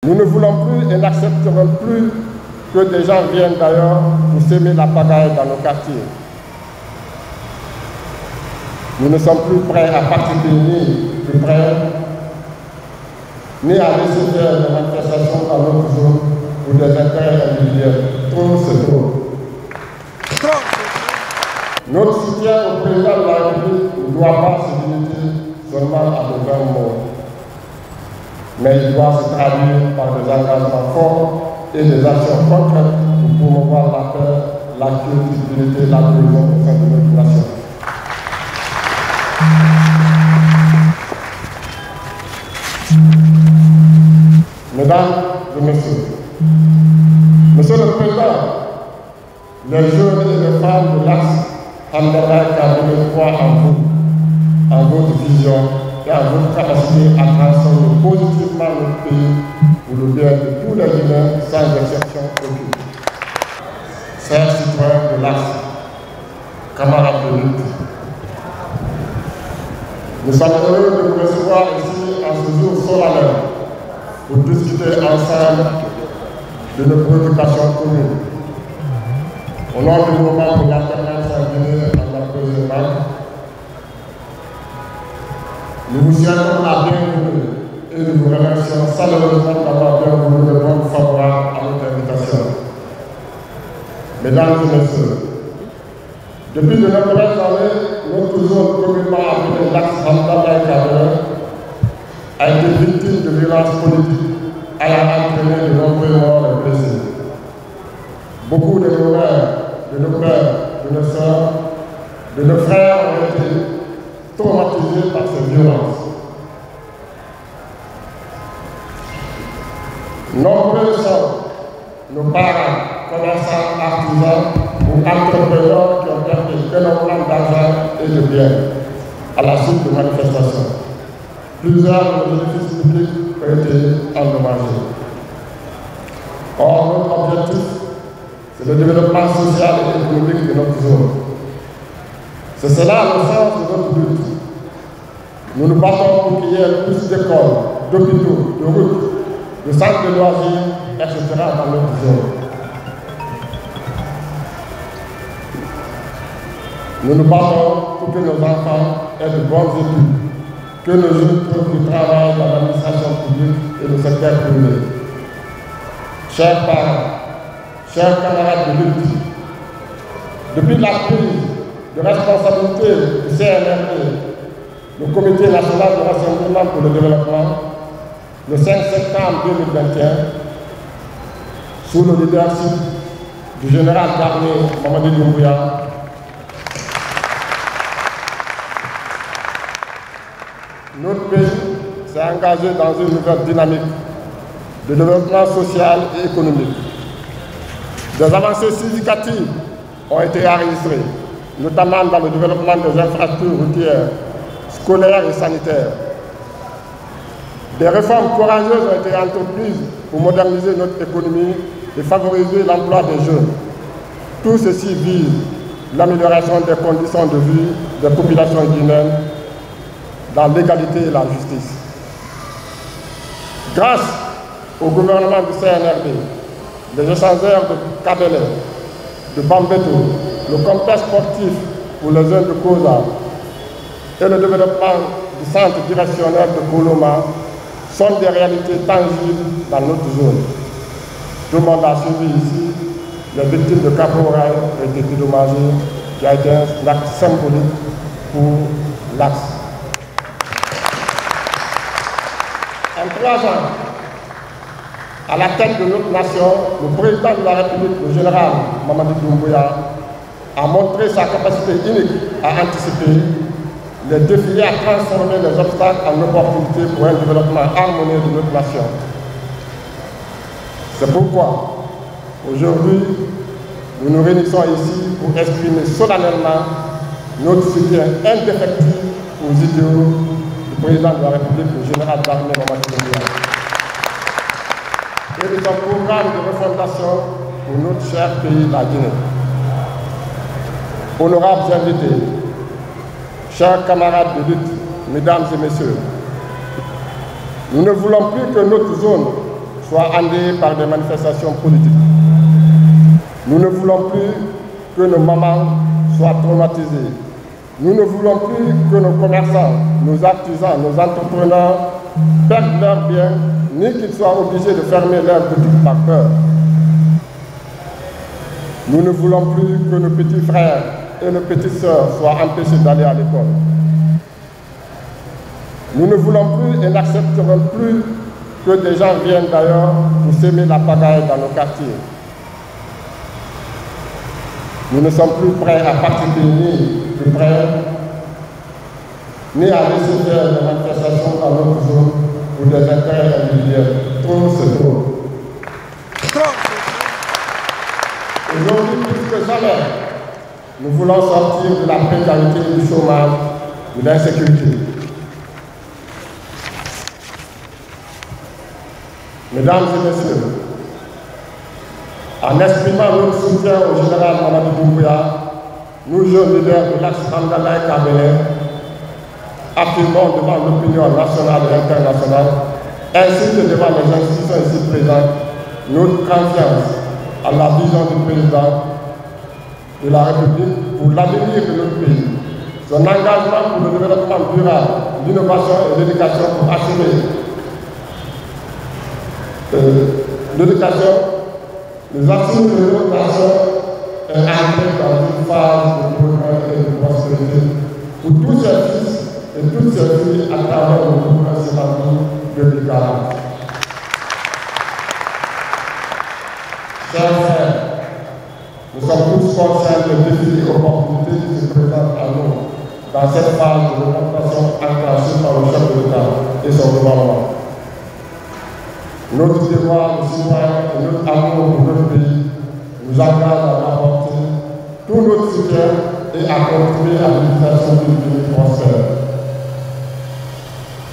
Nous ne voulons plus et n'accepterons plus que des gens viennent d'ailleurs pour s'aimer la pagaille dans nos quartiers. Nous ne sommes plus prêts à participer ni prêts, ni à laisser faire des manifestations dans notre zone pour des intérêts individuels. Trop, c'est trop. Notre soutien au président de la République ne doit pas se limiter seulement à de 20 mots, mais il doit se traduire par des engagements forts et des actions concrètes pour promouvoir la paix, la crédibilité et la cohésion au sein de notre nation. Mesdames et messieurs, Monsieur le Président, les jeunes et les femmes de l'Axe Anderlecht ont foi en vous, en votre vision et en votre capacité à transformer positivement notre pays pour le bien de tous les humains sans exception aucune. Chers citoyens de l'Axe, camarades de lutte, nous sommes heureux de vous recevoir ici en ce jour solennel pour discuter ensemble de nos préoccupations communes. Au nom du mouvement pour l'alternance en Guinée en approvisionnement, nous vous souhaitons la bienvenue et nous vous remercions chaleureusement d'avoir bien voulu répondre favorable à notre invitation. Mesdames et messieurs, depuis de nombreuses années, notre zone communément appelée l'Axe Anderlecht a été victime de violences politiques ayant entraîné de nombreux morts et blessés. Beaucoup de nos mères, de nos pères, de nos sœurs, de nos frères ont été traumatisés par ces violences. Nombreux sont nos parents, commerçants, artisans ou entrepreneurs qui ont perdu énormément d'argent et de biens à la suite de manifestations. Plusieurs de nos édifices publics ont été endommagés. Or, notre objectif, c'est le développement social et économique de notre zone. C'est cela le sens de notre lutte. Nous nous battons pour qu'il y ait plus d'écoles, d'hôpitaux, de routes, de centres de loisirs, etc. dans notre zone. Nous nous battons pour que nos enfants aient de bonnes études, que nos jeunes trouvent du travail dans l'administration publique et le secteur privé. Chers parents, chers camarades de lutte, depuis la prise de responsabilité du CNRD, le Comité national de rassemblement pour le développement, le 5 septembre 2021, sous le leadership du général d'armée Mamadi Doumbouya, notre pays s'est engagé dans une nouvelle dynamique de développement social et économique. Des avancées significatives ont été enregistrées, notamment dans le développement des infrastructures routières, scolaires et sanitaires. Des réformes courageuses ont été entreprises pour moderniser notre économie et favoriser l'emploi des jeunes. Tout ceci vise l'amélioration des conditions de vie des populations guinéennes dans l'égalité et la justice. Grâce au gouvernement du CNRD, les échangeurs de Kabele, de Bambeto, le complexe sportif pour les jeunes de Koza et le développement du centre directionnel de Koloma sont des réalités tangibles dans notre zone. Tout le monde a suivi ici, les victimes de Caporal ont été dédommagées, qui a été un acte symbolique pour l'Axe. En 3 ans, à la tête de notre nation, le président de la République, le général Mamadi Doumbouya, a montré sa capacité unique à anticiper les défis et à transformer les obstacles en opportunités pour un développement harmonieux de notre nation. C'est pourquoi, aujourd'hui, nous nous réunissons ici pour exprimer solennellement notre soutien indéfectible aux idéaux du président de la République, le général d'armée Mamadi Doumbouya, et de son programme de refondation pour notre cher pays, la Guinée. Honorables invités, chers camarades de lutte, mesdames et messieurs, nous ne voulons plus que notre zone soit endeuillé par des manifestations politiques. Nous ne voulons plus que nos mamans soient traumatisées. Nous ne voulons plus que nos commerçants, nos artisans, nos entrepreneurs perdent leurs biens, ni qu'ils soient obligés de fermer leurs boutiques par peur. Nous ne voulons plus que nos petits frères et nos petites sœurs soient empêchés d'aller à l'école. Nous ne voulons plus et n'accepterons plus que des gens viennent d'ailleurs pour s'aimer la pagaille dans nos quartiers. Nous ne sommes plus prêts à participer ni à laisser faire des manifestations dans notre zone pour des intérêts individuels. Trop, c'est trop. Aujourd'hui, plus que jamais, nous voulons sortir de la précarité, du chômage, de l'insécurité. Mesdames et messieurs, en exprimant notre soutien au général Mamadou Doumbouya, nous, jeunes leaders de l'axe Hamdallah et Kabelé, affirmons devant l'opinion nationale et internationale, ainsi que devant les institutions ici présentes, notre confiance à la vision du président de la République pour l'avenir de notre pays, son engagement pour le développement durable, l'innovation et l'éducation pour assurer l'éducation, nous assurons que notre nation est entrée dans une phase de progrès et de prospérité pour tous ses fils et toutes ses filles à travers le mouvement sémantique de l'État. Chers frères, nous sommes tous conscients des défis et opportunités qui se présentent à nous dans cette phase de représentation enclenchée par le chef de l'État et son gouvernement. Notre devoir de citoyen et notre amour pour notre pays nous engage à apporter tout notre soutien et à contribuer à l'utilisation d'une vie prospère.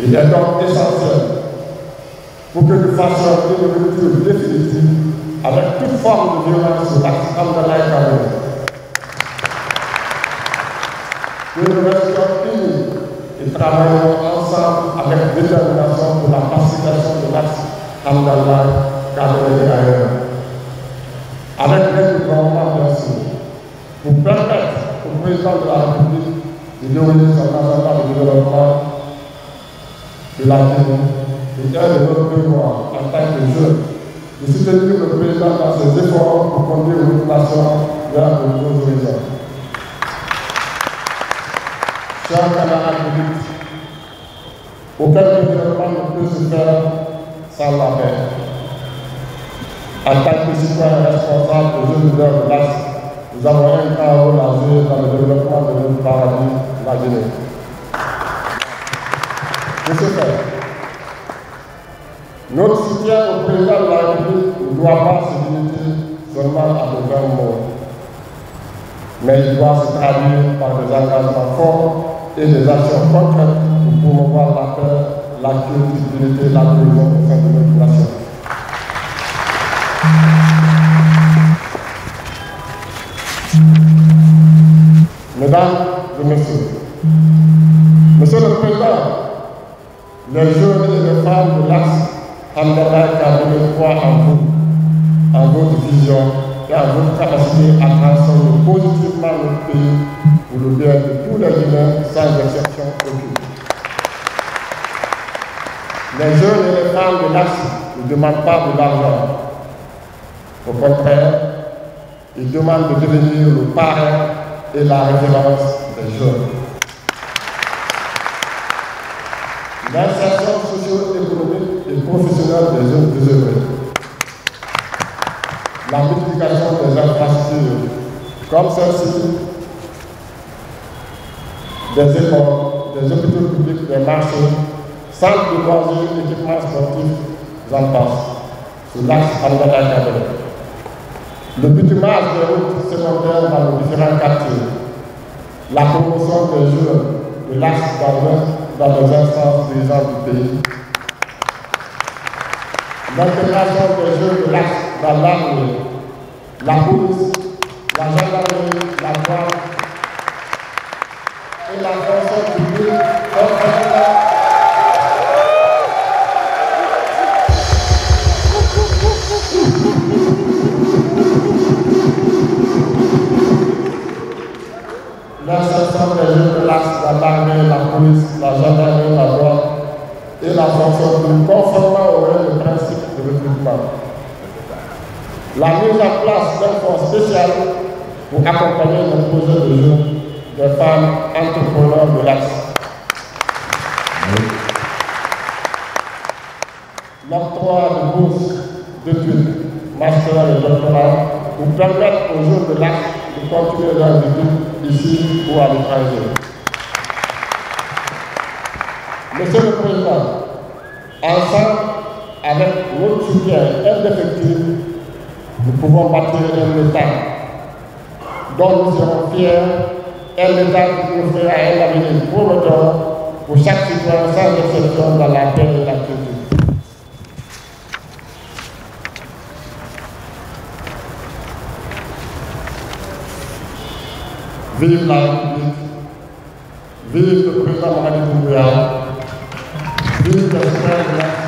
Il est donc essentiel pour que nous fassions une rupture définitive avec toute forme de violence sur l'axe Hamdallah et Kabelé. Que nous restions unis et travaillons ensemble avec détermination pour la pacification de l'axe Hamdallah, Kabelé et ailleurs. Avec l'aide du gouvernement, bien sûr, pour permettre au président de la République de dérouler son agenda de développement de la Guinée et un de nos devoirs en tant que jeunes de soutenir le président dans ses efforts pour conduire notre nation vers de nouveaux horizons. Chers camarades de lutte, aucun développement ne peut se faire sans la paix. En tant que citoyens responsables et jeunes leaders de l'Axe, nous avons un grand rôle à jouer dans le développement de notre paradis, la Guinée. De ce fait, notre soutien au président de la République ne doit pas se limiter seulement à de vains mots, mais il doit se traduire par des engagements forts et des actions concrètes pour promouvoir la paix, la crédibilité et la cohésion au sein de notre nation. Mesdames et messieurs, Monsieur le Président, les jeunes et les femmes de l'axe Hamdallah et Kabelé croient en vous, en votre vision et en votre capacité à transformer positivement notre pays pour le bien de tous les Guinéens sans exception aucune. Les jeunes et les femmes de l'axe ne demandent pas de l'argent. Au contraire, ils demandent de devenir le parrain et la référence des jeunes. L'insertion socio-économique et professionnelle des jeunes désœuvrés. La multiplication des infrastructures, comme celle-ci, des écoles, des hôpitaux publics, des marchés, centres de loisirs, équipements sportifs, j'en passe, sur l'axe Hamdallah et Kabelé. Le bitumage des routes secondaires dans nos différents quartiers, la promotion des jeunes de l'axe dans les instances dirigeantes du pays, l'intégration des jeunes de l'axe dans l'armée, la police, la gendarmerie, la douane et la fonction publique. recrutement. La mise en place d'un fonds spécial pour accompagner le projet de jeunes des femmes entrepreneurs de l'Axe. L'octroi de bourses d'études, master et doctorat pour permettre aux jeunes de l'Axe de continuer leurs études ici ou à l'étranger. Monsieur le Président, ensemble, avec notre soutien indéfectible, nous pouvons bâtir un État dont nous serons fiers, un État qui nous fera un avenir prometteur pour chaque citoyen sans exception dans la paix et la quiétude. Vive la République, vive le président Mamadi Doumbouya, vive le frère de la